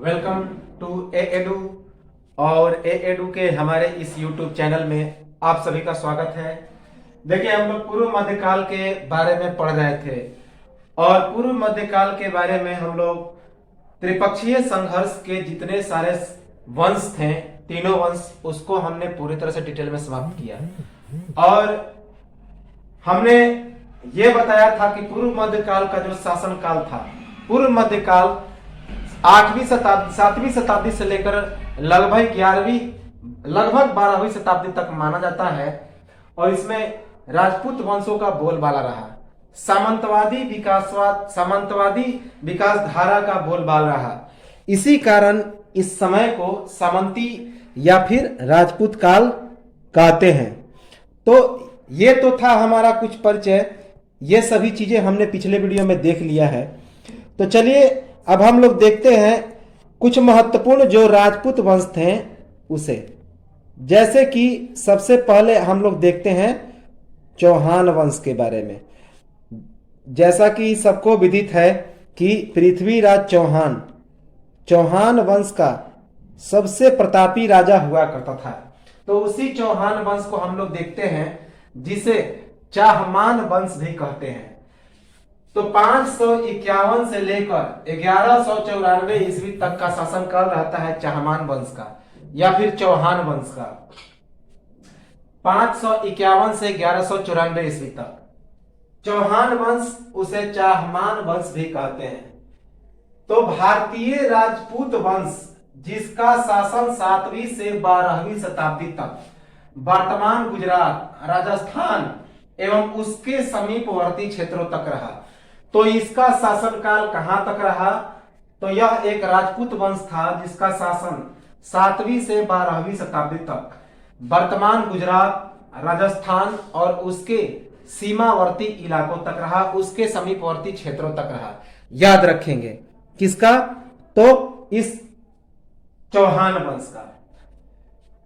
Welcome to A edu. और ए edu के हमारे इस यूट्यूब चैनल में आप सभी का स्वागत है। देखिए, हम लोग पूर्व मध्यकाल के बारे में पढ़ रहे थे और पूर्व मध्यकाल के बारे में हम लोग त्रिपक्षीय संघर्ष के जितने सारे वंश थे, तीनों वंश, उसको हमने पूरी तरह से डिटेल में समाप्त किया। और हमने ये बताया था कि पूर्व मध्यकाल का जो शासन काल था, पूर्व मध्यकाल 7वीं शताब्दी से लेकर लगभग 12वीं शताब्दी तक माना जाता है। और इसमें राजपूत वंशों का बोलबाला रहा, सामंतवादी विकासधारा का बोलबाला रहा। इसी कारण इस समय को सामंती या फिर राजपूत काल कहते हैं। तो ये तो था हमारा कुछ परिचय। ये सभी चीजें हमने पिछले वीडियो में देख लिया है। तो चलिए अब हम लोग देखते हैं कुछ महत्वपूर्ण जो राजपूत वंश थे उसे। जैसे कि सबसे पहले हम लोग देखते हैं चौहान वंश के बारे में। जैसा कि सबको विदित है कि पृथ्वीराज चौहान वंश का सबसे प्रतापी राजा हुआ करता था। तो उसी चौहान वंश को हम लोग देखते हैं, जिसे चाहमान वंश भी कहते हैं। तो 551 से लेकर 1194 ईस्वी तक का शासनकाल रहता है चाहमान वंश का या फिर चौहान वंश का। 551 से 1194 ईस्वी तक चौहान वंश, उसे चाहमान वंश भी कहते हैं। तो भारतीय राजपूत वंश जिसका शासन 7वीं से 12वीं शताब्दी तक वर्तमान गुजरात, राजस्थान एवं उसके समीपवर्ती क्षेत्रों तक रहा। तो इसका शासनकाल कहां तक रहा? तो यह एक राजपूत वंश था जिसका शासन 7वीं से 12वीं शताब्दी तक वर्तमान गुजरात, राजस्थान और उसके सीमावर्ती इलाकों तक रहा, उसके समीपवर्ती क्षेत्रों तक रहा। याद रखेंगे किसका? तो इस चौहान वंश का।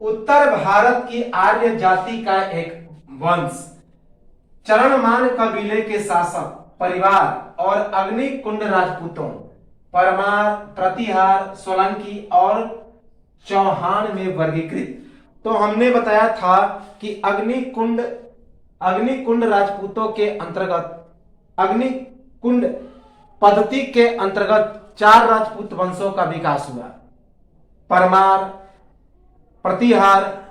उत्तर भारत की आर्य जाति का एक वंश, चरणमान कबीले के शासक परिवार और अग्निकुंड राजपूतों, परमार, प्रतिहार, सोलंकी और चौहान में वर्गीकृत। तो हमने बताया था कि अग्निकुंड राजपूतों के अंतर्गत, अग्निकुंड पद्धति के अंतर्गत 4 राजपूत वंशों का विकास हुआ। परमार, प्रतिहार,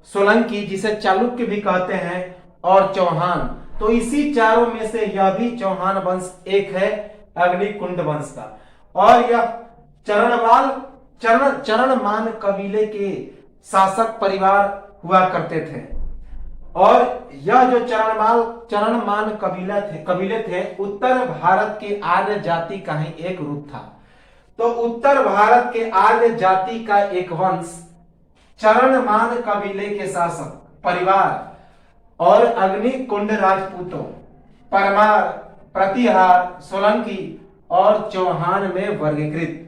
सोलंकी जिसे चालुक्य भी कहते हैं, और चौहान। तो इसी चारों में से यह भी चौहान वंश एक है, अग्निकुंड वंश का। और यह चरणमान कबीले के शासक परिवार हुआ करते थे। और यह जो चरणमान कबीले थे उत्तर भारत के आर्य जाति का ही एक रूप था। तो उत्तर भारत के आर्य जाति का एक वंश चरणमान कबीले के शासक परिवार और अग्निकुंड राजपूतों, परमार, प्रतिहार, सोलंकी और चौहान में वर्गीकृत।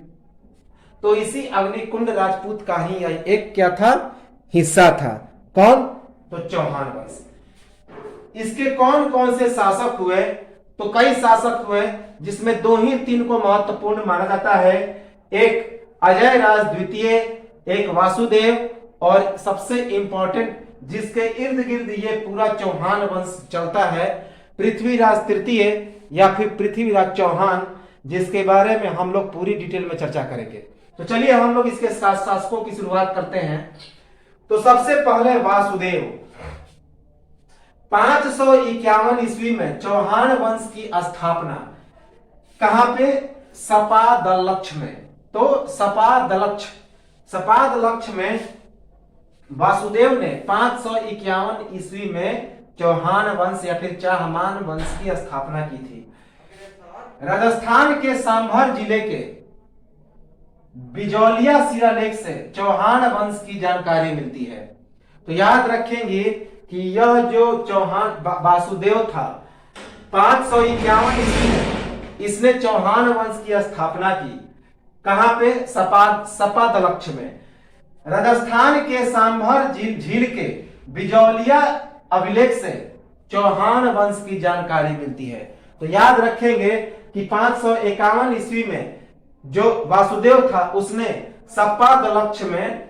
तो इसी अग्निकुंड राजपूत का ही एक क्या था? हिस्सा था। कौन? तो चौहान वंश। इसके कौन कौन से शासक हुए? तो कई शासक हुए, जिसमें 2 ही 3 को महत्वपूर्ण माना जाता है। एक अजय राज द्वितीय, एक वासुदेव, और सबसे इंपॉर्टेंट जिसके इर्द गिर्द ये पूरा चौहान वंश चलता है, पृथ्वीराज तृतीय या फिर पृथ्वीराज चौहान, जिसके बारे में हम लोग पूरी डिटेल में चर्चा करेंगे। तो चलिए हम लोग इसके शासकों की शुरुआत करते हैं। तो सबसे पहले वासुदेव। 551 ईस्वी में चौहान वंश की स्थापना कहां पे? सपादलक्ष में। तो सपादलक्ष में वासुदेव ने 551 ईस्वी में चौहान वंश या फिर चाहमान वंश की स्थापना की थी। राजस्थान के सांभर जिले के बिजौलिया शिलालेख से चौहान वंश की जानकारी मिलती है। तो याद रखेंगे कि यह जो चौहान वासुदेव था 551 ईस्वी में इसने चौहान वंश की स्थापना की। कहां पे? सपादलक्ष में। राजस्थान के सांभर झील के बिजौलिया अभिलेख से चौहान वंश की जानकारी मिलती है। तो याद रखेंगे कि 551 ईस्वी में जो वासुदेव था उसने सप्पा दलक्ष में,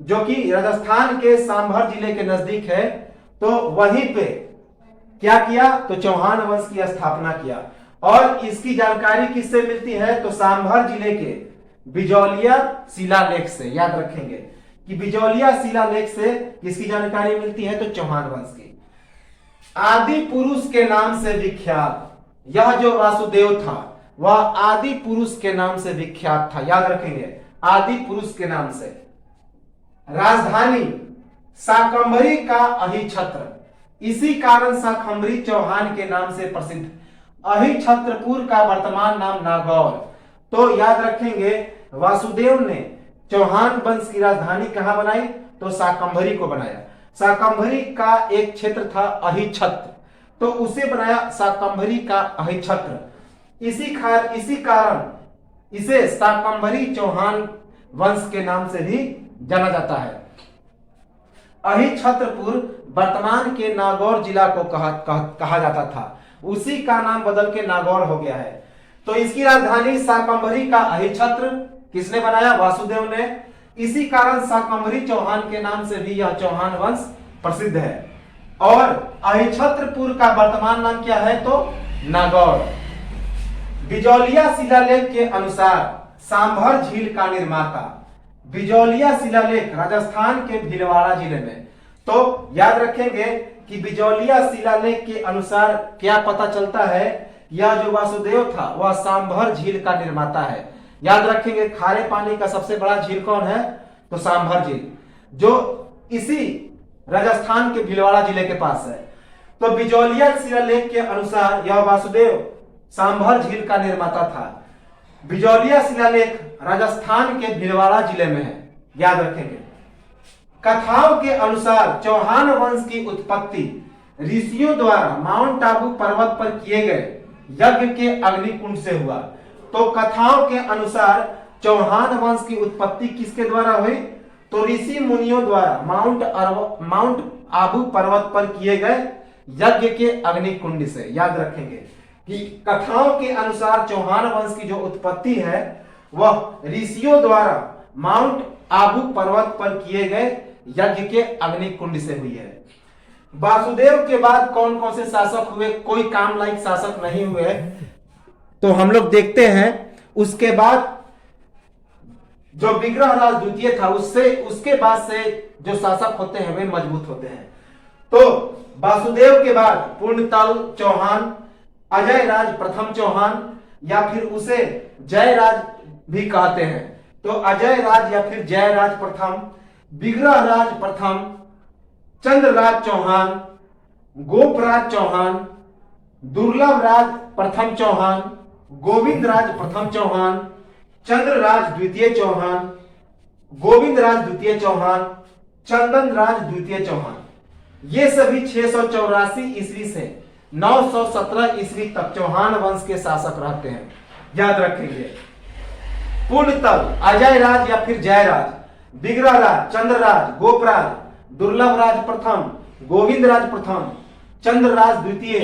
जो कि राजस्थान के सांभर जिले के नजदीक है, तो वहीं पे क्या किया, तो चौहान वंश की स्थापना किया। और इसकी जानकारी किससे मिलती है, तो सांभर जिले के बिजौलिया शिलालेख से। याद रखेंगे कि बिजौलिया शिलालेख से किसकी जानकारी मिलती है, तो चौहान वंश की। आदि पुरुष के नाम से विख्यात, यह जो वासुदेव था वह आदि पुरुष के नाम से विख्यात था। याद रखेंगे, आदि पुरुष के नाम से। राजधानी शाकंभरी का अहिछत्र, इसी कारण शाकंभरी चौहान के नाम से प्रसिद्ध। अहिछत्रपुर का वर्तमान नाम नागौर। तो याद रखेंगे, वासुदेव ने चौहान वंश की राजधानी कहां बनाई, तो शाकंभरी को बनाया। शाकंभरी का एक क्षेत्र था अहिछत्र, तो उसे बनाया शाकंभरी का अहिछत्र। इसी कारण इसे शाकंभरी चौहान वंश के नाम से भी जाना जाता है। अहिछत्रपुर वर्तमान के नागौर जिला को कहा जाता था, उसी का नाम बदल के नागौर हो गया है। तो इसकी राजधानी शाकंभरी का अहिछत्र किसने बनाया, वासुदेव ने। इसी कारण शाकंभरी चौहान के नाम से भी यह चौहान वंश प्रसिद्ध है। और अहिछत्रपुर का वर्तमान नाम क्या है, तो नागौर। बिजौलिया शिलालेख के अनुसार सांभर झील का निर्माता, बिजौलिया शिलालेख राजस्थान के भीलवाड़ा जिले में। तो याद रखेंगे कि बिजौलिया शिलालेख के अनुसार क्या पता चलता है, यह जो वासुदेव था वह सांभर झील का निर्माता है। याद रखेंगे, खारे पानी का सबसे बड़ा झील कौन है, तो सांभर झील, जो इसी राजस्थान के भीलवाड़ा जिले के पास है। तो बिजौलिया शिलालेख के अनुसार यह वासुदेव सांभर झील का निर्माता था। बिजौलिया शिलालेख राजस्थान के भीलवाड़ा जिले में है। याद रखेंगे। कथाओं के अनुसार चौहान वंश की उत्पत्ति ऋषियों द्वारा माउंट आबू पर्वत पर किए गए यज्ञ के अग्निकुंड से हुआ। तो कथाओं के अनुसार चौहान वंश की उत्पत्ति किसके द्वारा हुई, तो ऋषि मुनियों द्वारा माउंट आबू पर्वत पर किए गए यज्ञ के अग्निकुंड से। याद रखेंगे कि कथाओं के अनुसार चौहान वंश की जो उत्पत्ति है वह ऋषियों द्वारा माउंट आबू पर्वत पर किए गए यज्ञ के अग्निकुंड से हुई है। वासुदेव के बाद कौन कौन से शासक हुए, कोई काम लायक शासक नहीं हुए, तो हम लोग देखते हैं। उसके बाद जो विग्रहराज द्वितीय था, उसके बाद से जो शासक होते हैं वे मजबूत होते हैं। तो वासुदेव के बाद पूर्णतल चौहान, अजय राज प्रथम चौहान, या फिर उसे जयराज भी कहते हैं, तो अजय राज या फिर जयराज प्रथम, विग्रहराज प्रथम, चंद्रराज चौहान, गोपराज चौहान, दुर्लभ राज प्रथम चौहान, गोविंद राज प्रथम चौहान, चंद्रराज द्वितीय चौहान, गोविंद राज द्वितीय चौहान, चंदन राज द्वितीय चौहान। ये सभी 684 ईस्वी से 917 ईस्वी तक चौहान वंश के शासक रहते हैं। याद रखेंगे। पूर्णतल अजय राज या फिर जयराज, विग्रहराज, चंद्रराज, गोपराज, दुर्लभ राज प्रथम, गोविंद राज प्रथम, चंद्रराज द्वितीय,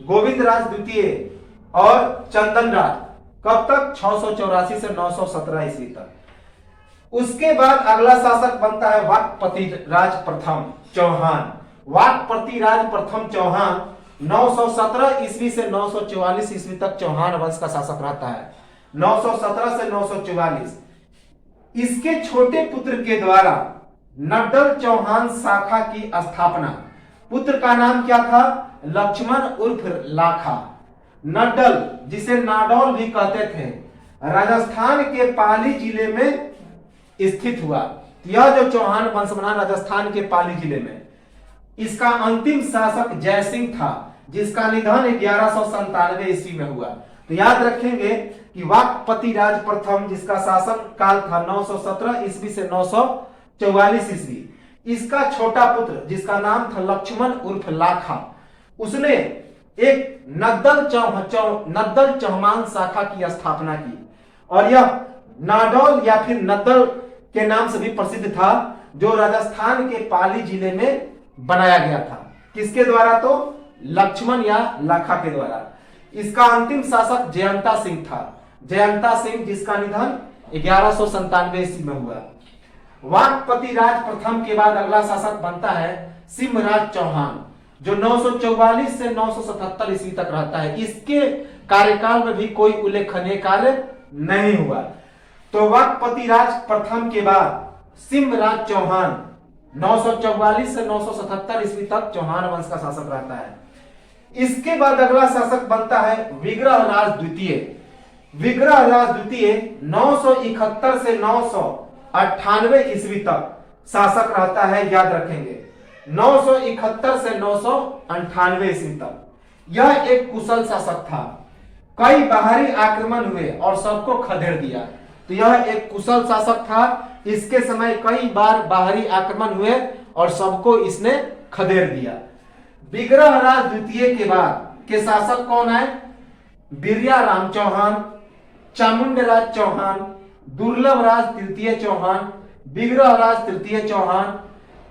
गोविंद राज द्वितीय और चंदन राज। कब तक? 684 से 917 ईस्वी तक। उसके बाद अगला शासक बनता है वाकपति राज प्रथम चौहान। वाकपति राज प्रथम चौहान 917 ईस्वी से 944 ईस्वी तक चौहान वंश का शासक रहता है। 917 से 944। इसके छोटे पुत्र के द्वारा नड्डल चौहान शाखा की स्थापना। पुत्र का नाम क्या था? लक्ष्मण उर्फ लाखा। नड्डल, जिसे नाडौल भी कहते थे, राजस्थान के पाली जिले में स्थित हुआ। यह जो चौहान वंश बना राजस्थान के पाली जिले में। इसका अंतिम शासक जयसिंह था, जिसका निधन 1197 ईस्वी में हुआ। तो याद रखेंगे कि वाकपति राज प्रथम, जिसका शासन काल था 917 ईस्वी से 944 ईस्वी। इसका छोटा पुत्र, जिसका नाम था लक्ष्मण उर्फ लाखा, उसने एक नद्दल चौहान शाखा की स्थापना की। और यह नाडौल या फिर नद्दल के नाम से भी प्रसिद्ध था, जो राजस्थान के पाली जिले में बनाया गया था। किसके द्वारा? तो लक्ष्मण या लाखा के द्वारा। इसका अंतिम शासक जयंता सिंह था। जयंता सिंह, जिसका निधन 1197 ईस्वी में हुआ। वाकपति राज प्रथम के बाद अगला शासक बनता है सिंहराज चौहान, जो 944 से 977 ईस्वी तक रहता है। इसके कार्यकाल में भी कोई उल्लेखनीय कार्य नहीं हुआ। तो वाकपति राज प्रथम के बाद सिंहराज चौहान 944 से 977 ईस्वी तक चौहान वंश का शासक रहता है। इसके बाद अगला शासक बनता है विग्रहराज द्वितीय। विग्रहराज द्वितीय 971 से 998 ईस्वी तक शासक रहता है, याद रखेंगे 971 से 998 ईस्वी तक। यह एक कुशल शासक था, कई बाहरी आक्रमण हुए और सबको खदेड़ दिया। तो यह एक कुशल शासक था, इसके समय कई बार बाहरी आक्रमण हुए और सबको इसने खदेड़ दिया। विग्रहराज द्वितीय के बाद के शासक कौन है? बिरियाराम चौहान, चामुंडराज चौहान, दुर्लभराज तृतीय चौहान, विग्रहराज तृतीय चौहान,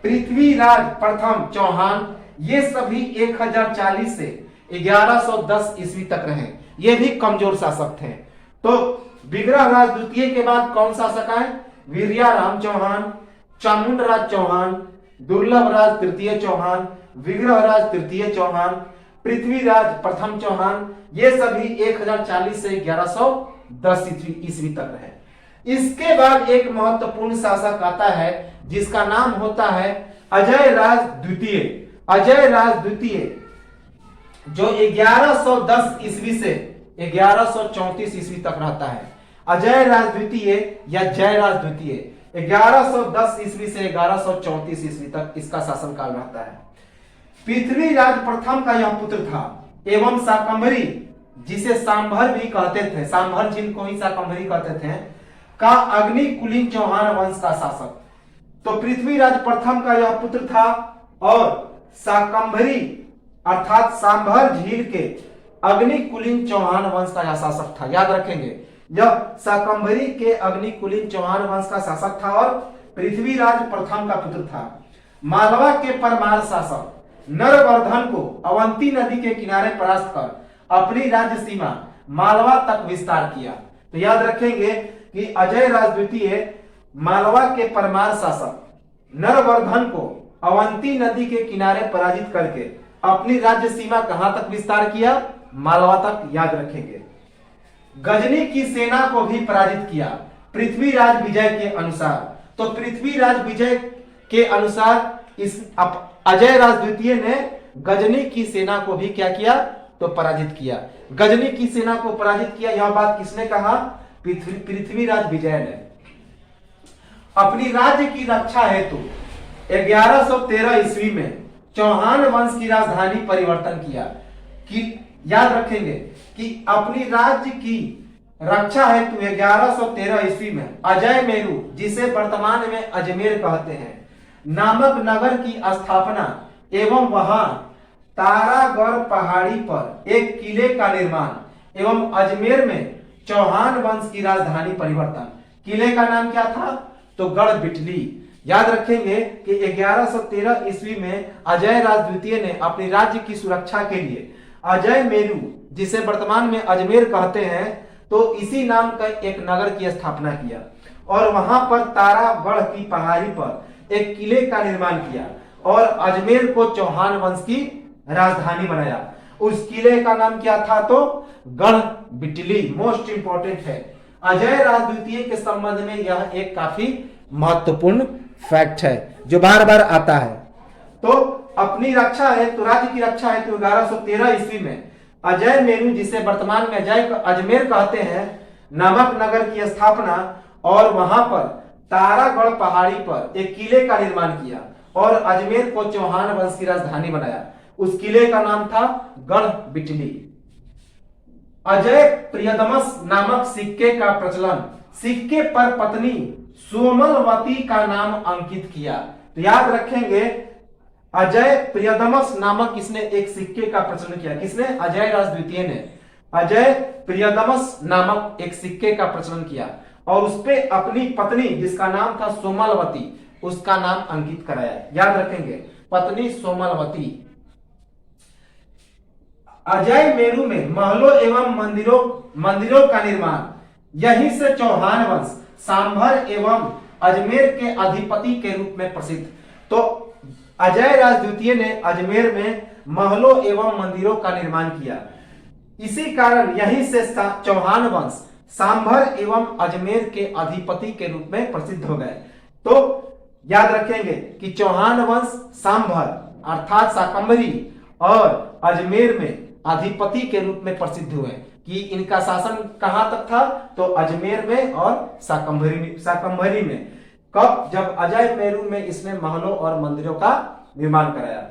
पृथ्वीराज प्रथम चौहान। ये सभी 1040 से 1110 ईस्वी तक रहे। ये भी कमजोर शासक थे। तो विग्रहराज द्वितीय के बाद कौन शासक आए? विरियाराम चौहान, चामुंडराज चौहान, दुर्लभराज तृतीय चौहान, विग्रहराज तृतीय चौहान, पृथ्वीराज प्रथम चौहान। ये सभी 1040 से 1110 ईस्वी तक रहे। इसके बाद एक महत्वपूर्ण शासक आता है जिसका नाम होता है अजय राज द्वितीय। अजय राज द्वितीय जो 1110 ईस्वी से 1134 ईस्वी तक रहता है। अजय राज द्वितीय या जयराज द्वितीय 1110 ईस्वी से 1134 ईस्वी तक इसका शासनकाल रहता है। पृथ्वीराज प्रथम का यह पुत्र था एवं शाकंभरी, जिसे सांभर भी कहते थे, सांभर झील को ही शाकंभरी कहते थे, का अग्निकुलीन चौहान वंश का शासक। तो पृथ्वीराज प्रथम का यह पुत्र था और शाकंभरी अर्थात सांभर झील के अग्निकुलीन चौहान वंश का यह शासक था। याद रखेंगे, यह शाकंभरी के अग्निकुलीन चौहान वंश का शासक था और पृथ्वीराज प्रथम का पुत्र था। मालवा के परमार शासक नरवर्धन को अवंती नदी के किनारे परास्त कर अपनी राज्य सीमा मालवा तक विस्तार किया। तो याद रखेंगे कि अजय राज द्वितीय मालवा के परमार शासक नरवर्धन को अवंती नदी के किनारे पराजित करके अपनी राज्य सीमा कहां तक विस्तार किया? मालवा तक। याद रखेंगे, गजनी की सेना को भी पराजित किया पृथ्वीराज विजय के अनुसार। तो पृथ्वीराज विजय के अनुसार इस अजय राज द्वितीय ने गजनी की सेना को भी क्या किया? तो पराजित किया। गजनी की सेना को पराजित किया, यह बात किसने कहा? पृथ्वीराज विजय ने। अपनी राज्य की रक्षा हेतु 1113 ईस्वी में चौहान वंश की राजधानी परिवर्तन किया। कि याद रखेंगे कि अपनी राज्य की रक्षा हेतु 1113 ईस्वी में अजय मेरू, जिसे वर्तमान में अजमेर कहते हैं, नामक नगर की स्थापना एवं वहां तारागढ़ पहाड़ी पर एक किले का निर्माण एवं अजमेर में चौहान वंश की राजधानी परिवर्तन। किले का नाम क्या था? तो गढ़ बिटली। याद रखेंगे कि 1113 ईस्वी में अजय राज द्वितीय ने अपनी राज्य की सुरक्षा के लिए अजय मेरू, जिसे वर्तमान में अजमेर कहते हैं, तो इसी नाम का एक नगर की स्थापना किया और वहां पर तारागढ़ की पहाड़ी पर एक किले का निर्माण किया और अजमेर को चौहान वंश की राजधानी बनाया। उस किले का नाम क्या था? तो गढ़ बिटली। मोस्ट इंपॉर्टेंट है। अजय राज द्वितीय के संबंध में यह एक काफी महत्वपूर्ण फैक्ट है जो बार बार आता है। तो अपनी रक्षा है, तो राज्य की रक्षा है, तो 1113 ईस्वी में अजय मेरू, जिसे वर्तमान में अजमेर कहते हैं, नामक नगर की स्थापना और वहां पर तारागढ़ पहाड़ी पर एक किले का निर्माण किया और अजमेर को चौहान वंश की राजधानी बनाया। उस किले का नाम था गढ़ बिटली। अजय प्रियदमस नामक सिक्के का प्रचलन, सिक्के पर पत्नी सोमलवती का नाम अंकित किया। तो याद रखेंगे, अजय प्रियदमस नामक इसने एक सिक्के का प्रचलन किया। किसने? अजय राज द्वितीय ने अजय प्रियदमस नामक एक सिक्के का प्रचलन किया और उसपे अपनी पत्नी, जिसका नाम था सोमलवती, उसका नाम अंकित कराया। याद रखेंगे, पत्नी सोमलवती। अजय मेरू में महलों एवं मंदिरों का निर्माण यहीं से चौहान वंश सांभर एवं अजमेर के अधिपति के रूप में प्रसिद्ध। तो अजय राज द्वितीय ने अजमेर में महलों एवं मंदिरों का निर्माण किया। इसी कारण यहीं से चौहान वंश सांभर एवं अजमेर के अधिपति के रूप में प्रसिद्ध हो गए। तो याद रखेंगे कि चौहान वंश सांभर अर्थात शाकंभरी और अजमेर में अधिपति के रूप में प्रसिद्ध हुए कि इनका शासन कहां तक था, तो अजमेर में और शाकंभरी में। कब? जब अजय मेरू में इसने महलों और मंदिरों का निर्माण कराया।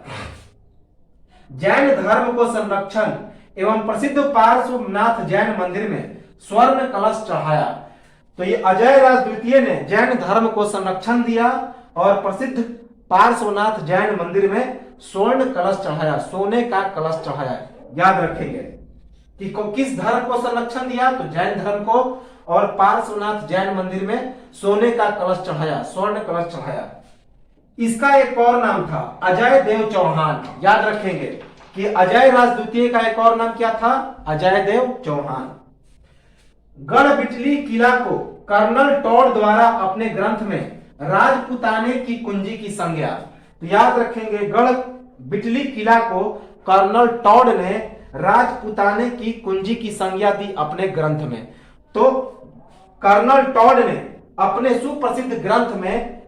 जैन धर्म को संरक्षण एवं प्रसिद्ध पार्श्वनाथ जैन मंदिर में स्वर्ण कलश चढ़ाया। तो ये अजय राज द्वितीय ने जैन धर्म को संरक्षण दिया और प्रसिद्ध पार्श्वनाथ जैन मंदिर में स्वर्ण कलश चढ़ाया, सोने का कलश चढ़ाया। याद रखेंगे कि किस धर्म को संरक्षण दिया, तो जैन धर्म को, और पार्श्वनाथ जैन मंदिर में सोने का कलश चढ़ाया, स्वर्ण कलश चढ़ाया। इसका एक और नाम था अजय देव चौहान। याद रखेंगे कि अजय राज द्वितीय का एक और नाम क्या था? अजय देव चौहान। गढ़बिटली किला को कर्नल टॉड द्वारा अपने ग्रंथ में राजपुताने की कुंजी की संज्ञा। तो याद रखेंगे गढ़बिटली किला को कर्नल टॉड ने राजपुताने की कुंजी की संज्ञा दी अपने ग्रंथ में। तो कर्नल टॉड ने अपने सुप्रसिद्ध ग्रंथ में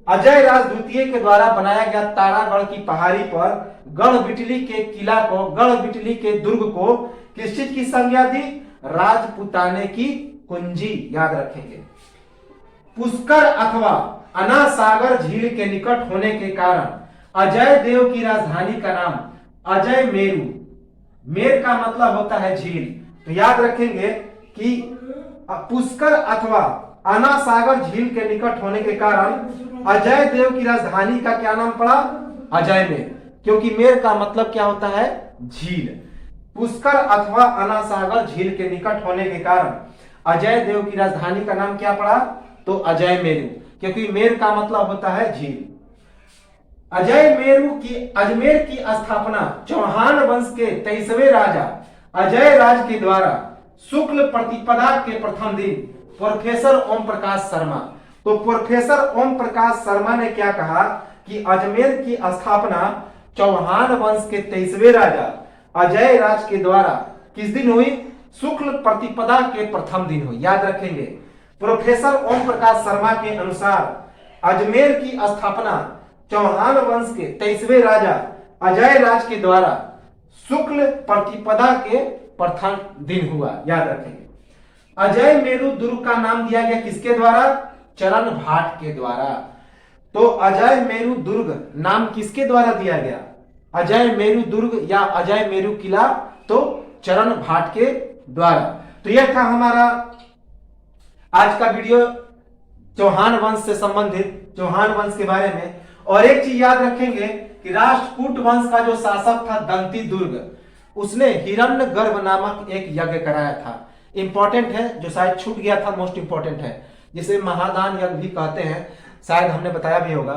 अजय राज द्वितीय के द्वारा बनाया गया तारागढ़ की पहाड़ी पर गढ़बिटली के किला को, गढ़बिटली के दुर्ग को किस चीज की संज्ञा दी? राजपुताने की कुंजी। याद रखेंगे। पुष्कर अथवा अनासागर झील के निकट होने के कारण अजय देव की राजधानी का नाम अजय मेरू, मेर का मतलब होता है झील। तो याद रखेंगे कि पुष्कर अथवा अनासागर झील के निकट होने के कारण अजय देव की राजधानी का क्या नाम पड़ा? अजय मेर, क्योंकि मेर का मतलब क्या होता है? झील। पुष्कर अथवा अनासागर झील के निकट होने के कारण अजय देव की राजधानी का नाम क्या पड़ा? तो अजय मेरू, क्योंकि मेर का मतलब होता है झील। अजमेर की स्थापना चौहान वंश के 23वें राजा अजय राज के द्वारा शुक्ल प्रतिपदा के प्रथम दिन प्रोफेसर ओम प्रकाश शर्मा। तो प्रोफेसर ओम प्रकाश शर्मा ने क्या कहा कि अजमेर की स्थापना चौहान वंश के 23वें राजा अजय राज के द्वारा किस दिन हुई? शुक्ल प्रतिपदा के प्रथम दिन हुई। याद रखेंगे। प्रोफेसर ओम प्रकाश शर्मा के अनुसार अजमेर की स्थापना चौहान वंश के 23वें राजा अजय राज के द्वारा शुक्ल प्रतिपदा के प्रथम दिन हुआ। याद रखेंगे। अजय मेरू दुर्ग का नाम दिया गया किसके द्वारा? चरण भाट के द्वारा। तो अजय मेरू दुर्ग नाम किसके द्वारा दिया गया? अजय मेरू दुर्ग या अजय मेरू किला, तो चरण भाट के द्वारा। तो यह था हमारा आज का वीडियो चौहान वंश से संबंधित, चौहान वंश के बारे में। और एक चीज याद रखेंगे कि राष्ट्रकूट वंश का जो शासक था दंती दुर्ग, उसने हिरण्यगर्भ नामक एक यज्ञ कराया था। इंपॉर्टेंट है, जो शायद छूट गया था, मोस्ट इंपॉर्टेंट है, जिसे महादान यज्ञ भी कहते हैं, शायद हमने बताया भी होगा।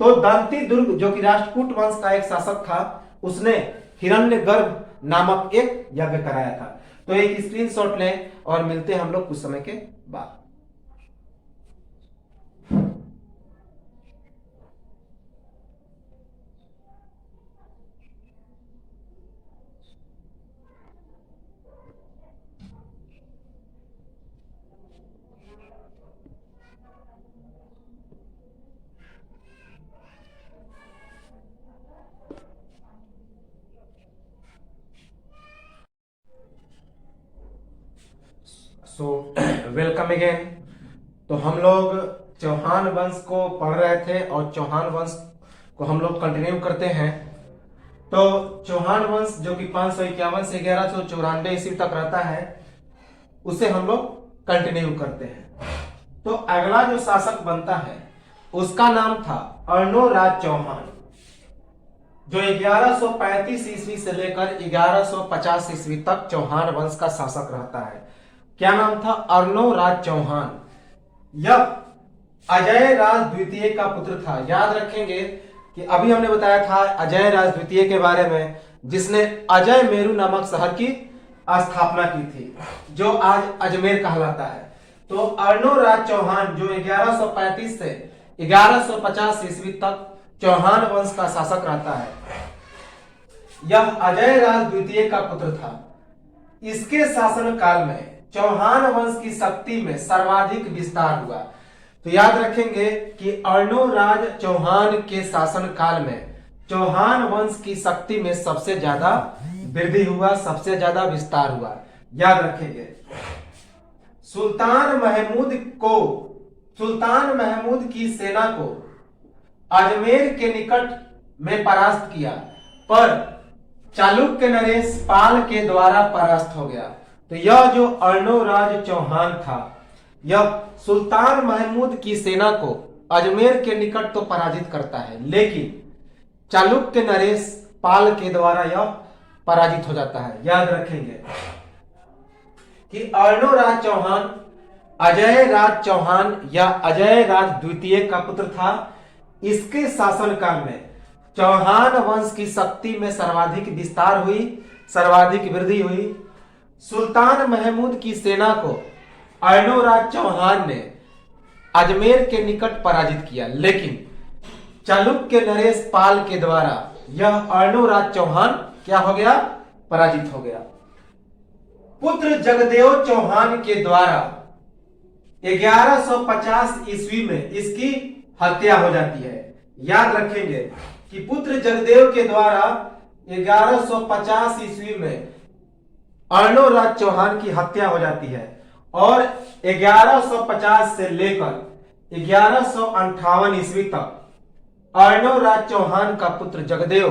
तो दंती दुर्ग जो कि राष्ट्रकूट वंश का एक शासक था, उसने हिरण्यगर्भ नामक एक यज्ञ कराया था। तो एक स्क्रीनशॉट लें और मिलते हैं हम लोग कुछ समय के बाद। So welcome again. तो हम लोग चौहान वंश को पढ़ रहे थे और चौहान वंश को हम लोग कंटिन्यू करते हैं। तो चौहान वंश जो कि 551 से 1194 ईस्वी तक रहता है, उसे हम लोग कंटिन्यू करते हैं। तो अगला जो शासक बनता है उसका नाम था अर्णोराज चौहान, जो 1135 ईस्वी से लेकर 1150 ईस्वी तक चौहान वंश का शासक रहता है। क्या नाम था? अर्णोराज चौहान। यह अजय राज द्वितीय का पुत्र था। याद रखेंगे कि अभी हमने बताया था अजय राज द्वितीय के बारे में, जिसने अजय मेरू नामक शहर की स्थापना की थी, जो आज अजमेर कहलाता है। तो अर्णोराज चौहान जो 1135 से 1150 ईस्वी तक चौहान वंश का शासक रहता है, यह अजय राज द्वितीय का पुत्र था। इसके शासन काल में चौहान वंश की शक्ति में सर्वाधिक विस्तार हुआ। तो याद रखेंगे कि अर्णोराज चौहान के शासन काल में चौहान वंश की शक्ति में सबसे ज्यादा वृद्धि हुआ, सबसे ज्यादा विस्तार हुआ। याद रखेंगे सुल्तान महमूद की सेना को अजमेर के निकट में परास्त किया, पर चालुक्य नरेश पाल के द्वारा परास्त हो गया। तो यह जो अर्णोराज चौहान था, यह सुल्तान महमूद की सेना को अजमेर के निकट तो पराजित करता है, लेकिन चालुक्य नरेश पाल के द्वारा यह पराजित हो जाता है। याद रखेंगे कि अर्णोराज चौहान अजय राज चौहान या अजय राज द्वितीय का पुत्र था। इसके शासनकाल में चौहान वंश की शक्ति में सर्वाधिक विस्तार हुई, सर्वाधिक वृद्धि हुई। सुल्तान महमूद की सेना को अर्णोराज चौहान ने अजमेर के निकट पराजित किया, लेकिन चालुक्य नरेश पाल के द्वारा यह अर्णोराज चौहान क्या हो गया? पराजित हो गया। पुत्र जगदेव चौहान के द्वारा 1150 ईस्वी में इसकी हत्या हो जाती है। याद रखेंगे कि पुत्र जगदेव के द्वारा 1150 ईस्वी में अर्णोराज चौहान की हत्या हो जाती है और 1150 से लेकर 1158 ईस्वी तक अर्णोराज चौहान का पुत्र जगदेव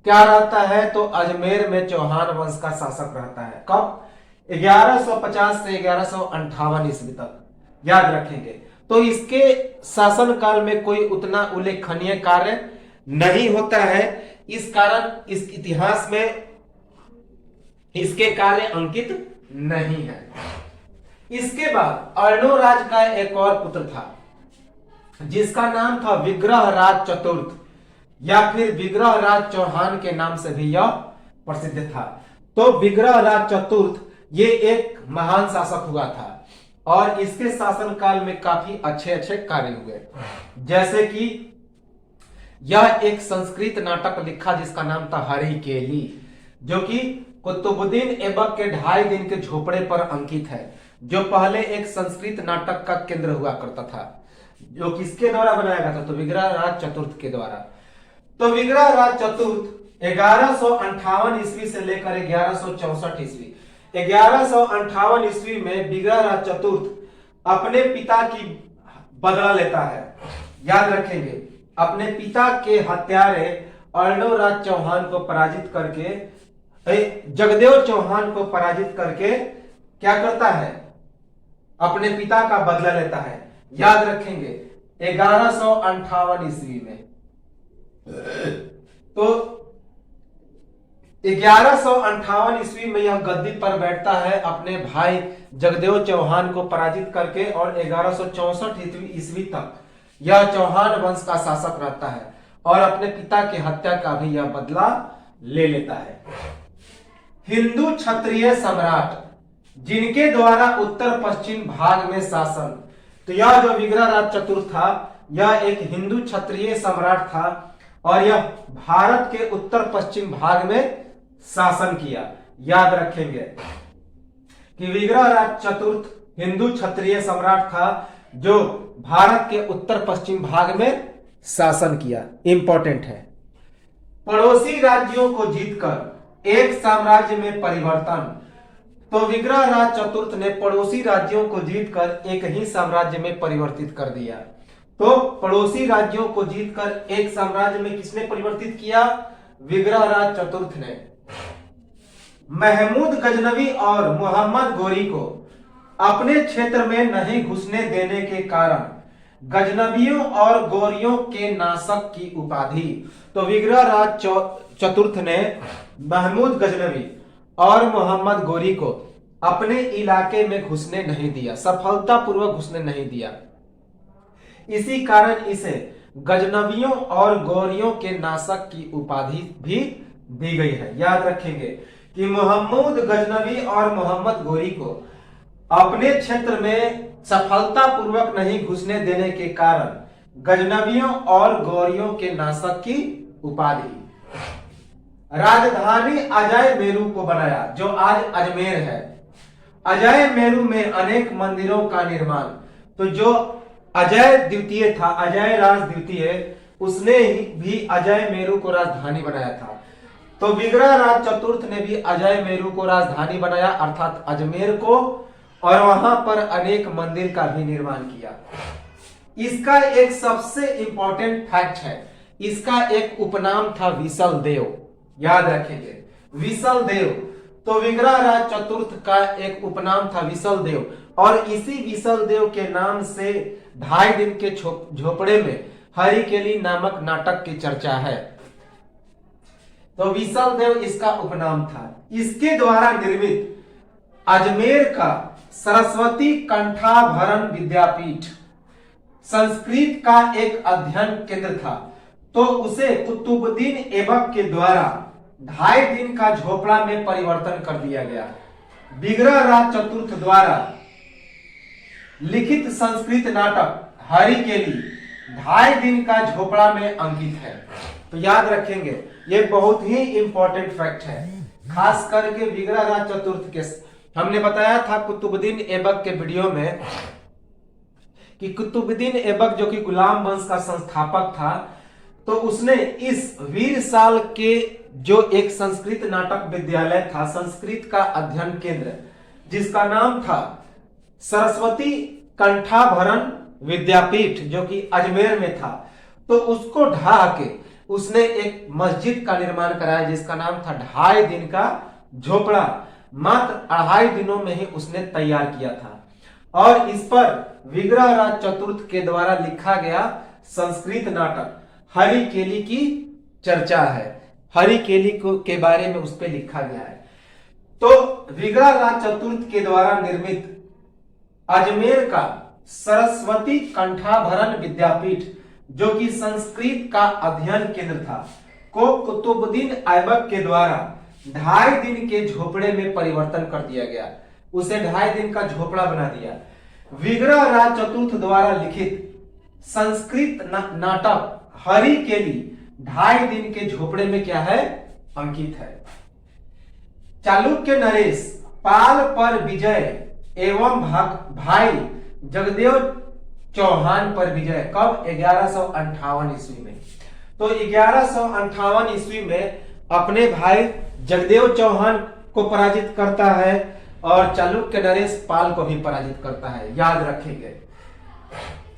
क्या रहता है? तो अजमेर में चौहान वंश का शासक रहता है। कब? 1150 से 1158 ईस्वी तक। याद रखेंगे। तो इसके शासन काल में कोई उतना उल्लेखनीय कार्य नहीं होता है, इस कारण इस इतिहास में इसके कार्य अंकित नहीं है। इसके बाद अर्णोराज का एक और पुत्र था जिसका नाम था विग्रह राज चतुर्थ या फिर विग्रह राज चौहान के नाम से भी यह प्रसिद्ध था। तो विग्रह राज चतुर्थ ये एक महान शासक हुआ था और इसके शासन काल में काफी अच्छे अच्छे कार्य हुए, जैसे कि यह एक संस्कृत नाटक लिखा जिसका नाम था हरिकेली, जो कि कुतुबुद्दीन ऐबक के 2.5 दिन के झोपड़े पर अंकित है, जो पहले एक संस्कृत नाटक का केंद्र हुआ करता था, जो किसके द्वारा बनाया गया था? तो विग्रह राज चतुर्थ के द्वारा। तो विग्रह राज चतुर्थ 1158 ईस्वी से लेकर 1164 ईस्वी 1158 ईस्वी में विग्रह राज चतुर्थ अपने पिता की बदला लेता है। याद रखेंगे, अपने पिता के हत्यारे अर्णोराज चौहान को पराजित करके, जगदेव चौहान को पराजित करके क्या करता है? अपने पिता का बदला लेता है। याद रखेंगे 1158 ईस्वी में। तो 1158 ईस्वी में यह गद्दी पर बैठता है अपने भाई जगदेव चौहान को पराजित करके और 1164 ईस्वी तक यह चौहान वंश का शासक रहता है और अपने पिता की हत्या का भी यह बदला ले लेता है। हिंदू क्षत्रिय सम्राट जिनके द्वारा उत्तर पश्चिम भाग में शासन, तो यह जो विग्रह राज चतुर्थ था यह एक हिंदू क्षत्रिय सम्राट था और यह भारत के उत्तर पश्चिम भाग में शासन किया। याद रखेंगे कि विग्रह राज चतुर्थ हिंदू क्षत्रिय सम्राट था जो भारत के उत्तर पश्चिम भाग में शासन किया। इंपॉर्टेंट है। पड़ोसी राज्यों को जीतकर एक साम्राज्य में परिवर्तन, तो विग्रह राज चतुर्थ ने पड़ोसी राज्यों को जीतकर एक ही साम्राज्य में परिवर्तित कर दिया। तो पड़ोसी राज्यों को जीतकर एक साम्राज्य में किसने परिवर्तित किया? विग्रह राज चतुर्थ ने। महमूद गजनवी और मोहम्मद गोरी को अपने क्षेत्र में नहीं घुसने देने के कारण गजनवियों और गोरियों के नाशक की उपाधि, तो विग्रह राज चतुर्थ ने महमूद गजनवी और मोहम्मद गोरी को अपने इलाके में घुसने नहीं दिया, सफलतापूर्वक घुसने नहीं दिया। इसी कारण इसे गजनवियों और गोरियों के नाशक की उपाधि भी दी गई है। याद रखेंगे कि मोहम्मद गजनवी और मोहम्मद गोरी को अपने क्षेत्र में सफलतापूर्वक नहीं घुसने देने के कारण गजनवियों और गौरियों के नाशक की उपाधि। राजधानी अजय मेरू को बनाया, जो आज अजमेर है। अजय मेरू में अनेक मंदिरों का निर्माण। तो जो अजय द्वितीय था, अजय राज द्वितीय, उसने ही भी अजय मेरू को राजधानी बनाया था। तो विग्रह राज चतुर्थ ने भी अजय मेरू को राजधानी बनाया, अर्थात अजमेर को, और वहां पर अनेक मंदिर का भी निर्माण किया। इसका एक सबसे इंपॉर्टेंट फैक्ट है, इसका एक उपनाम था विसल देव, याद रखेंगे, विसल देव। तो विग्रह राज चतुर्थ का एक उपनाम था विसल देव, और इसी विसल देव के नाम से 2.5 दिन के झोपड़े में हरिकेली नामक नाटक की चर्चा है। तो विसल देव इसका उपनाम था। इसके द्वारा निर्मित अजमेर का सरस्वती कंठाभरण विद्यापीठ संस्कृत का एक अध्ययन केंद्र था। तो उसे कुतुबुद्दीन ऐबक के द्वारा 2.5 दिन का झोपड़ा में परिवर्तन कर दिया गया। विग्रह राज चतुर्थ द्वारा लिखित संस्कृत नाटक हरिकेली 2.5 दिन का झोपड़ा में अंकित है। तो याद रखेंगे, ये बहुत ही इंपॉर्टेंट फैक्ट है, खास करके विग्रह राज चतुर्थ के। हमने बताया था कुतुबुद्दीन ऐबक के वीडियो में कि कुतुबुद्दीन ऐबक जो कि गुलाम वंश का संस्थापक था, तो उसने इस वीर साल के जो एक संस्कृत नाटक विद्यालय था, संस्कृत का अध्ययन केंद्र, जिसका नाम था सरस्वती कंठाभरण विद्यापीठ, जो कि अजमेर में था, तो उसको ढा के उसने एक मस्जिद का निर्माण कराया, जिसका नाम था 2.5 दिन का झोपड़ा। मात्र 2.5 दिनों में ही उसने तैयार किया था, और इस पर विग्रह राज चतुर्थ के द्वारा लिखा गया संस्कृत नाटक हरिकेली की चर्चा है। हरिकेली को के बारे में उस पर लिखा गया है। तो विग्रह राज चतुर्थ के द्वारा निर्मित अजमेर का सरस्वती कंठाभरण विद्यापीठ, जो कि संस्कृत का अध्ययन केंद्र था, को कुतुबुद्दीन ऐबक के द्वारा 2.5 दिन के झोपड़े में परिवर्तन कर दिया गया। उसे 2.5 दिन का झोपड़ा बना दिया। विग्रह राज चतुर्थ द्वारा लिखित संस्कृत नाटक हरिकेली 2.5 दिन के झोपड़े में क्या है, अंकित है। चालुक्य नरेश पाल पर विजय एवं भाई जगदेव चौहान पर विजय कब? 1158 ईस्वी में। तो 1158 ईस्वी में अपने भाई जगदेव चौहान को पराजित करता है, और चालुक्य नरेश पाल को भी पराजित करता है। याद रखेंगे,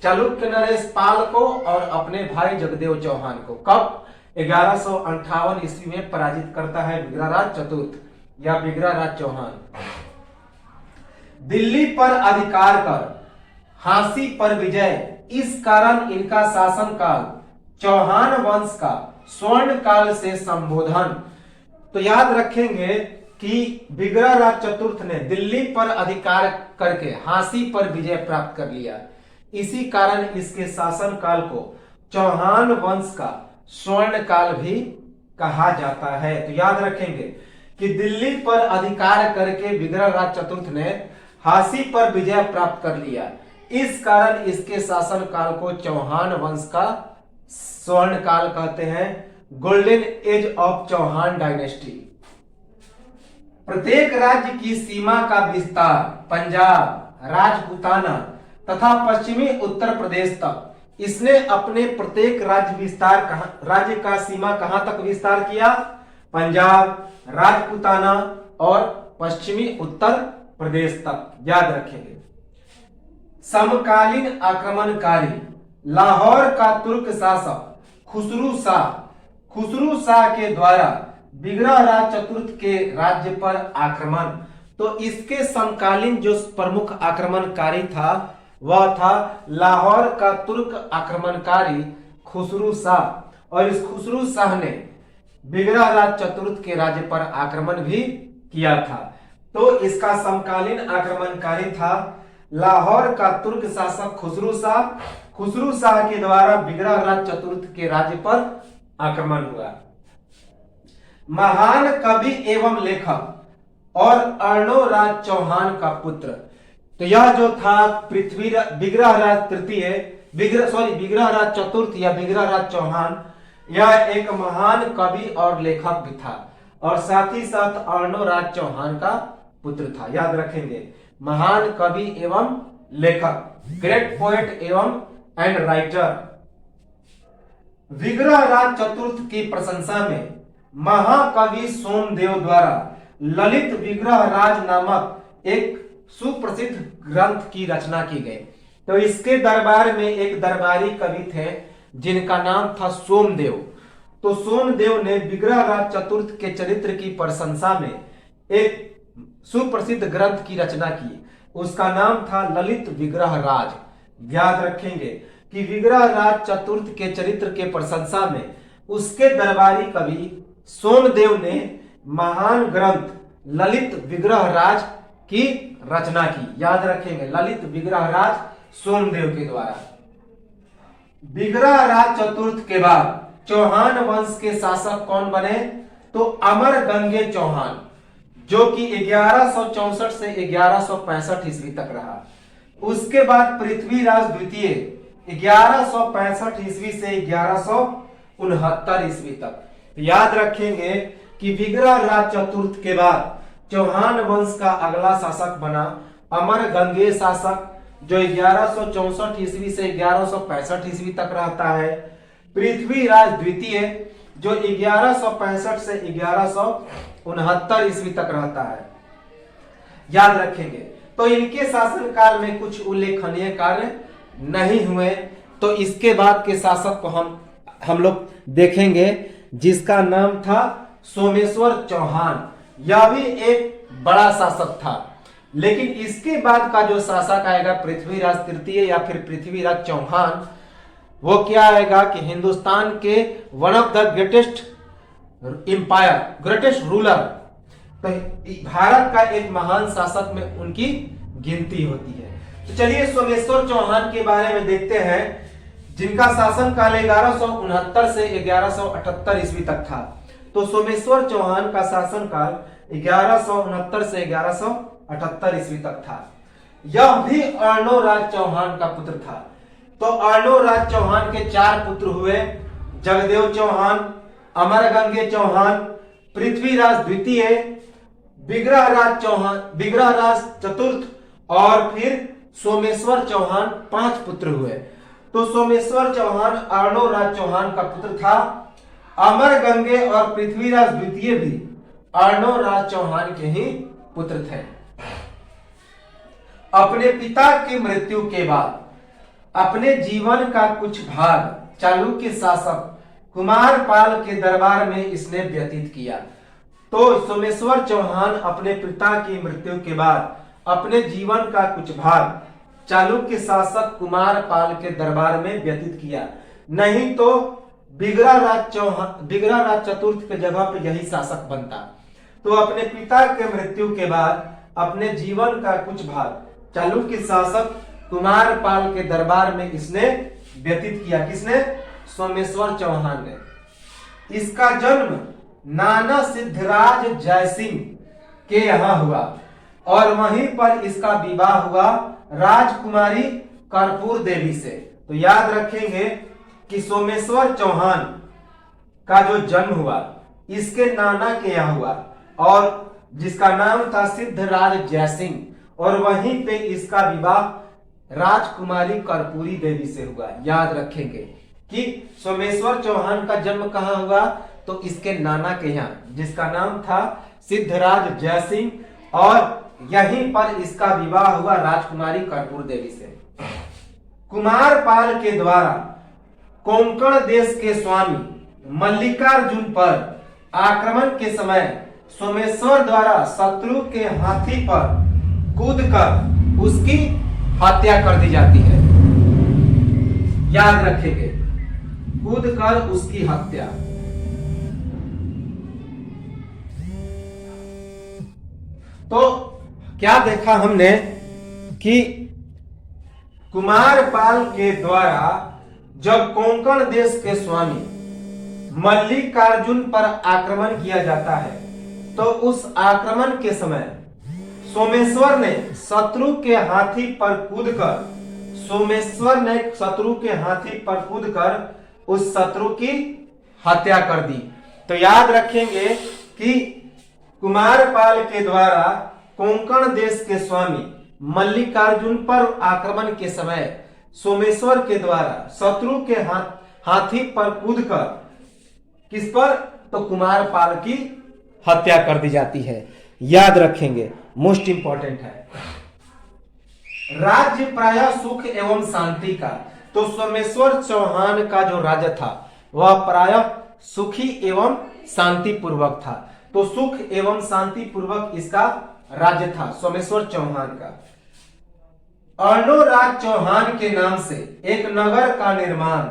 चालुक्य नरेश पाल को और अपने भाई जगदेव चौहान को कब? 1158 ईस्वी में पराजित करता है विग्रह राज चतुर्थ या विग्रह राज चौहान। दिल्ली पर अधिकार कर हांसी पर विजय, इस कारण इनका शासन काल चौहान वंश का स्वर्ण काल से संबोधन। तो याद रखेंगे कि विग्रह राज चतुर्थ ने दिल्ली पर अधिकार करके हांसी पर विजय प्राप्त कर लिया, इसी कारण इसके शासन काल को चौहान वंश का स्वर्ण काल भी कहा जाता है। तो याद रखेंगे कि दिल्ली पर अधिकार करके विग्रह राज चतुर्थ ने हांसी पर विजय प्राप्त कर लिया, इस कारण इसके शासन काल को चौहान वंश का स्वर्ण काल कहते हैं, golden age of Chauhan dynasty. प्रत्येक राज्य की सीमा का विस्तार पंजाब, राजपूताना तथा पश्चिमी उत्तर प्रदेश तक, इसने अपने प्रत्येक राज्य का सीमा कहां तक विस्तार किया? पंजाब, राजपूताना और पश्चिमी उत्तर प्रदेश तक। याद रखेंगे। समकालीन आक्रमणकारी लाहौर का तुर्क शासक खुसरू शाह के द्वारा विग्रह राज चतुर्थ के राज्य पर आक्रमण। तो इसके समकालीन जो प्रमुख आक्रमणकारी था वह था लाहौर का तुर्क आक्रमणकारी खुसरू शाह, और इस खुसरू शाह ने विग्रह राज चतुर्थ के राज्य पर आक्रमण भी किया था। तो इसका समकालीन आक्रमणकारी था लाहौर का तुर्क शासक खुसरू शाह के द्वारा विग्रह राज चतुर्थ के राज्य पर आक्रमण हुआ। महान कवि एवं लेखक और अर्णो राज चौहान का पुत्र, तो यह जो था पृथ्वी विग्रहराज तृतीय, विग्रहराज चतुर्थ या विग्रहराज चौहान, यह एक महान कवि और लेखक भी था और साथ ही साथ अर्णोराज चौहान का पुत्र था। याद रखेंगे, महान कवि एवं लेखक, ग्रेट पोएट एवं एंड राइटर। विग्रहराज चतुर्थ की प्रशंसा में महाकवि सोमदेव द्वारा ललित विग्रहराज नामक एक सुप्रसिद्ध ग्रंथ की रचना की गई। तो इसके दरबार में एक दरबारी कवि थे जिनका नाम था सोमदेव। तो सोमदेव ने विग्रहराज चतुर्थ के चरित्र की प्रशंसा में एक सुप्रसिद्ध ग्रंथ की रचना की, उसका नाम था ललित विग्रहराज। याद रखेंगे कि विग्रहराज चतुर्थ के चरित्र के प्रशंसा में उसके दरबारी कवि सोमदेव ने महान ग्रंथ ललित विग्रहराज की रचना की। याद रखेंगे, ललित विग्रहराज सोमदेव के द्वारा। विग्रहराज चतुर्थ के बाद चौहान वंश के शासक कौन बने? तो अमरगंगे चौहान, जो कि 1164 से 1165 ईस्वी तक रहा। उसके बाद पृथ्वीराज द्वितीय 1165 ईस्वी से 1169 ईस्वी तक। याद रखेंगे कि विग्रहराज चतुर्थ के बाद चौहान वंश का अगला शासक बना अमरगंगे शासक, जो 1164 ईस्वी से 1165 ईस्वी तक रहता है। पृथ्वीराज द्वितीय, जो 1165 से 1169 ईस्वी तक रहता है। याद रखेंगे, तो इनके शासनकाल में कुछ उल्लेखनीय कार्य नहीं हुए। तो इसके बाद के शासक को हम लोग देखेंगे, जिसका नाम था सोमेश्वर चौहान। यह भी एक बड़ा शासक था, लेकिन इसके बाद का जो शासक आएगा पृथ्वीराज तृतीय या फिर पृथ्वीराज चौहान, वो क्या आएगा कि हिंदुस्तान के one of the greatest empire, greatest ruler, तो भारत का एक महान शासक में उनकी गिनती होती है। तो चलिए सोमेश्वर चौहान के बारे में देखते हैं, जिनका शासन काल 1169 से 1178 ईस्वी तक था। तो सोमेश्वर चौहान का शासन काल 1169 से 1178 ईस्वी तक था। यह भी अर्णोराज चौहान का पुत्र था। तो अर्णोराज चौहान के 4 पुत्र हुए, जगदेव चौहान, अमरगंगे चौहान, पृथ्वीराज द्वितीय, विग्रहराज चौहान, विग्रहराज चतुर्थ और फिर सोमेश्वर चौहान। 5 पुत्र हुए। तो सोमेश्वर चौहान अर्णोराज चौहान का पुत्र था। अमरगंगे और पृथ्वीराज द्वितीय भी अर्णोराज चौहान के ही पुत्र थे। अपने पिता की मृत्यु के बाद अपने जीवन का कुछ भाग चालुक्य शासक कुमारपाल के दरबार में इसने व्यतीत किया। तो सोमेश्वर चौहान अपने पिता की मृत्यु के बाद अपने जीवन का कुछ भाग चालुक्य शासक कुमारपाल के दरबार में व्यतीत किया। नहीं तो विग्रहराज चतुर्थ के जगह पे यही शासक बनता। तो अपने पिता के मृत्यु के बाद अपने जीवन का कुछ भाग चालुक्य शासक कुमारपाल के दरबार में इसने व्यतीत किया। किसने? सोमेश्वर चौहान ने। इसका जन्म नाना सिद्धराज जयसिंह के यहाँ हुआ और वहीं पर इसका विवाह हुआ राजकुमारी कर्पूर देवी से। तो याद रखेंगे कि सोमेश्वर चौहान का जो जन्म हुआ इसके नाना के यहाँ हुआ और जिसका नाम था सिद्धराज जयसिंह, और वहीं पे इसका विवाह राजकुमारी कर्पूरी देवी से हुआ। याद रखेंगे कि सोमेश्वर चौहान का जन्म कहाँ हुआ? तो इसके नाना के यहाँ, जिसका नाम था सिद्धराज जयसिंह, और यहीं पर इसका विवाह हुआ राजकुमारी कर्पूर देवी से। कुमारपाल के द्वारा कोंकण देश के स्वामी मल्लिकार्जुन पर आक्रमण के समय सोमेश्वर द्वारा शत्रु के हाथी पर कूदकर उसकी हत्या कर दी जाती है। याद रखेंगे, कूदकर उसकी हत्या। तो क्या देखा हमने कि कुमारपाल के द्वारा जब कोंकण देश के स्वामी मल्लिकार्जुन पर आक्रमण किया जाता है, तो उस आक्रमण के समय सोमेश्वर ने शत्रु के हाथी पर कूदकर, सोमेश्वर ने शत्रु के हाथी पर कूदकर उस शत्रु की हत्या कर दी। तो याद रखेंगे कि कुमारपाल के द्वारा कोंकण देश के स्वामी मल्लिकार्जुन पर आक्रमण के समय सोमेश्वर के द्वारा शत्रु के हाथी पर कूदकर किस पर, तो कुमारपाल की हत्या कर दी जाती है। याद रखेंगे, मोस्ट इंपॉर्टेंट है। राज्य प्रायः सुख एवं शांति का, तो सोमेश्वर चौहान का जो राज्य था वह प्रायः सुखी एवं शांति पूर्वक था। तो सुख एवं शांति पूर्वक इसका राज्य था सोमेश्वर चौहान का। अर्णोराज चौहान के नाम से एक नगर का निर्माण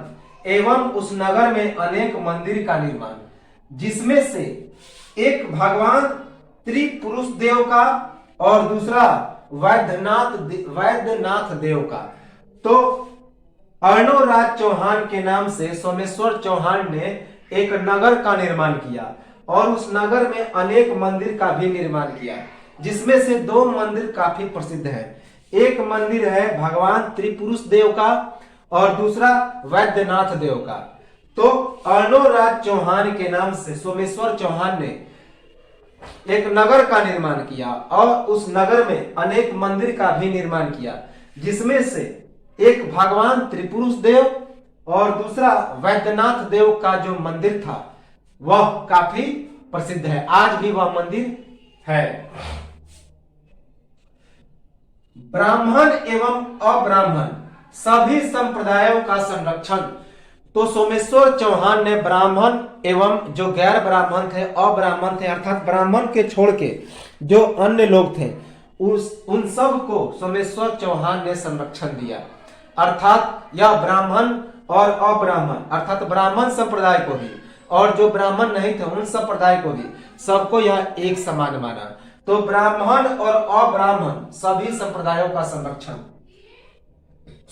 एवं उस नगर में अनेक मंदिर का निर्माण, जिसमें से एक भगवान त्रिपुरुष देव का और दूसरा वैद्यनाथ देव का। तो अर्णोराज चौहान के नाम से सोमेश्वर चौहान ने एक नगर का निर्माण किया और उस नगर में अनेक मंदिर का भी निर्माण किया, जिसमें से दो मंदिर काफी प्रसिद्ध है। एक मंदिर है भगवान त्रिपुरुष देव का और दूसरा वैद्यनाथ देव का। तो अर्णोराज चौहान के नाम से सोमेश्वर चौहान ने एक नगर का निर्माण किया और उस नगर में अनेक मंदिर का भी निर्माण किया, जिसमें से एक भगवान त्रिपुरुष देव और दूसरा वैद्यनाथ देव का जो मंदिर था वह काफी प्रसिद्ध है, आज भी वह मंदिर है। ब्राह्मण एवं अब्राह्मण सभी संप्रदायों का संरक्षण, तो सोमेश्वर चौहान ने ब्राह्मण एवं जो गैर ब्राह्मण थे, अब्राह्मण थे, अर्थात ब्राह्मण के छोड़ के जो अन्य लोग थे उन सब को सोमेश्वर चौहान ने संरक्षण दिया। अर्थात यह ब्राह्मण और अब्राह्मण अर्थात ब्राह्मण संप्रदाय को भी और जो ब्राह्मण नहीं थे उन संप्रदाय को भी, सबको यह एक समान माना। तो ब्राह्मण और अब्राह्मण सभी संप्रदायों का संरक्षण।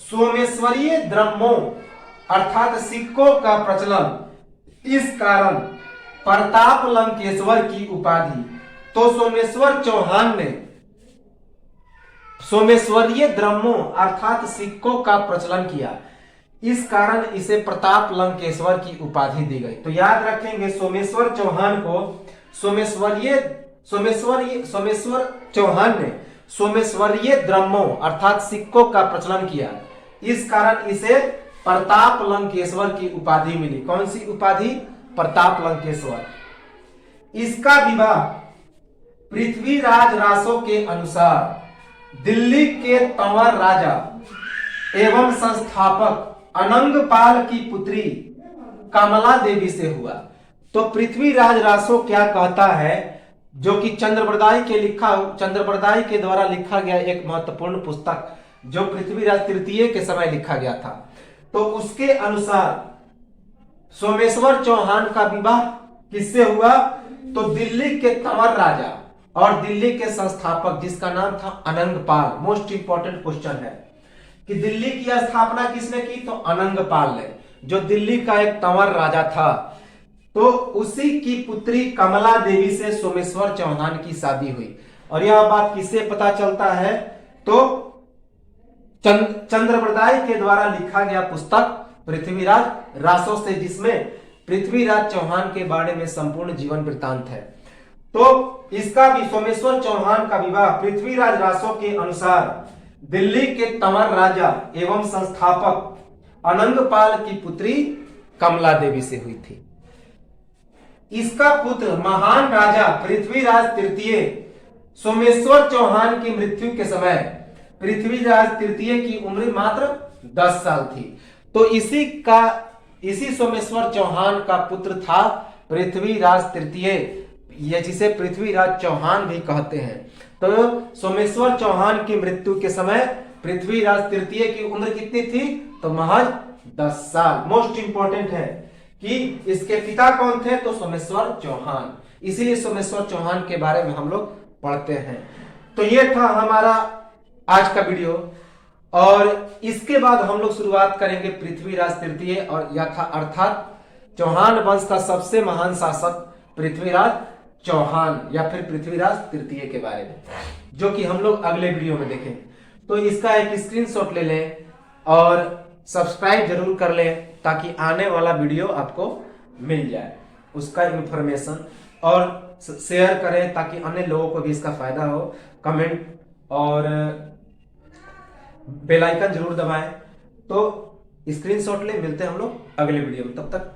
सोमेश्वरीय द्रव्यों अर्थात सिक्कों का प्रचलन, इस कारण प्रताप लंकेश्वर की उपाधि, तो सोमेश्वर चौहान ने सोमेश्वरीय द्रव्यों अर्थात सिक्कों का प्रचलन किया, इस कारण इसे प्रताप लंकेश्वर की उपाधि दी गई। तो याद रखेंगे सोमेश्वर चौहान को सोमेश्वर चौहान ने सोमेश्वरीय द्रव्यों अर्थात सिक्कों का प्रचलन किया, इस कारण इसे प्रताप लंकेश्वर की उपाधि मिली। कौन सी उपाधि? प्रताप लंकेश्वर। इसका विवाह पृथ्वीराज रासो के अनुसार दिल्ली के तंवर राजा एवं संस्थापक अनंगपाल की पुत्री कमला देवी से हुआ। तो पृथ्वीराज रासो क्या कहता है, जो कि चंद्रबरदाई के द्वारा लिखा गया एक महत्वपूर्ण पुस्तक जो पृथ्वीराज तृतीय के समय लिखा गया था, तो उसके अनुसार सोमेश्वर चौहान का विवाह किससे हुआ? तो दिल्ली के तंवर राजा और दिल्ली के संस्थापक जिसका नाम था अनंगपाल। मोस्ट इंपॉर्टेंट क्वेश्चन है कि दिल्ली की स्थापना किसने की? तो अनंगपाल ने, जो दिल्ली का एक तंवर राजा था। तो उसी की पुत्री कमला देवी से सोमेश्वर चौहान की शादी हुई। और यह बात किससे पता चलता है? तो चंद्रबरदाई के द्वारा लिखा गया पुस्तक पृथ्वीराज रासो से, जिसमें पृथ्वीराज चौहान के बारे में संपूर्ण जीवन वृत्तांत है। तो इसका भी सोमेश्वर चौहान का विवाह पृथ्वीराज रासो के अनुसार दिल्ली के तंवर राजा एवं संस्थापक अनंगपाल की पुत्री कमला देवी से हुई थी। इसका पुत्र महान राजा पृथ्वीराज तृतीय सोमेश्वर चौहान की मृत्यु के समय पृथ्वीराज तृतीय की उम्र मात्र 10 साल थी। तो इसी सोमेश्वर चौहान का पुत्र था पृथ्वीराज तृतीय, ये जिसे पृथ्वीराज चौहान भी कहते हैं। तो सोमेश्वर चौहान की मृत्यु के समय पृथ्वीराज तृतीय की उम्र कितनी थी? तो महज 10 साल। मोस्ट इंपॉर्टेंट है कि इसके पिता कौन थे? तो सोमेश्वर चौहान। इसीलिए सोमेश्वर चौहान के बारे में हम लोग पढ़ते हैं। तो ये था हमारा आज का वीडियो, और इसके बाद हम लोग शुरुआत करेंगे पृथ्वीराज तृतीय और अर्थात चौहान वंश का सबसे महान शासक पृथ्वीराज चौहान या फिर पृथ्वीराज तृतीय के बारे में, जो कि हम लोग अगले वीडियो में देखेंगे। तो इसका एक स्क्रीनशॉट ले लें और सब्सक्राइब जरूर कर लें ताकि आने वाला वीडियो आपको मिल जाए, उसका इंफॉर्मेशन, और शेयर करें ताकि अन्य लोगों को भी इसका फायदा हो। कमेंट और बेल आइकन जरूर दबाएं। तो स्क्रीनशॉट ले, मिलते हैं हम लोग अगले वीडियो में, तब तक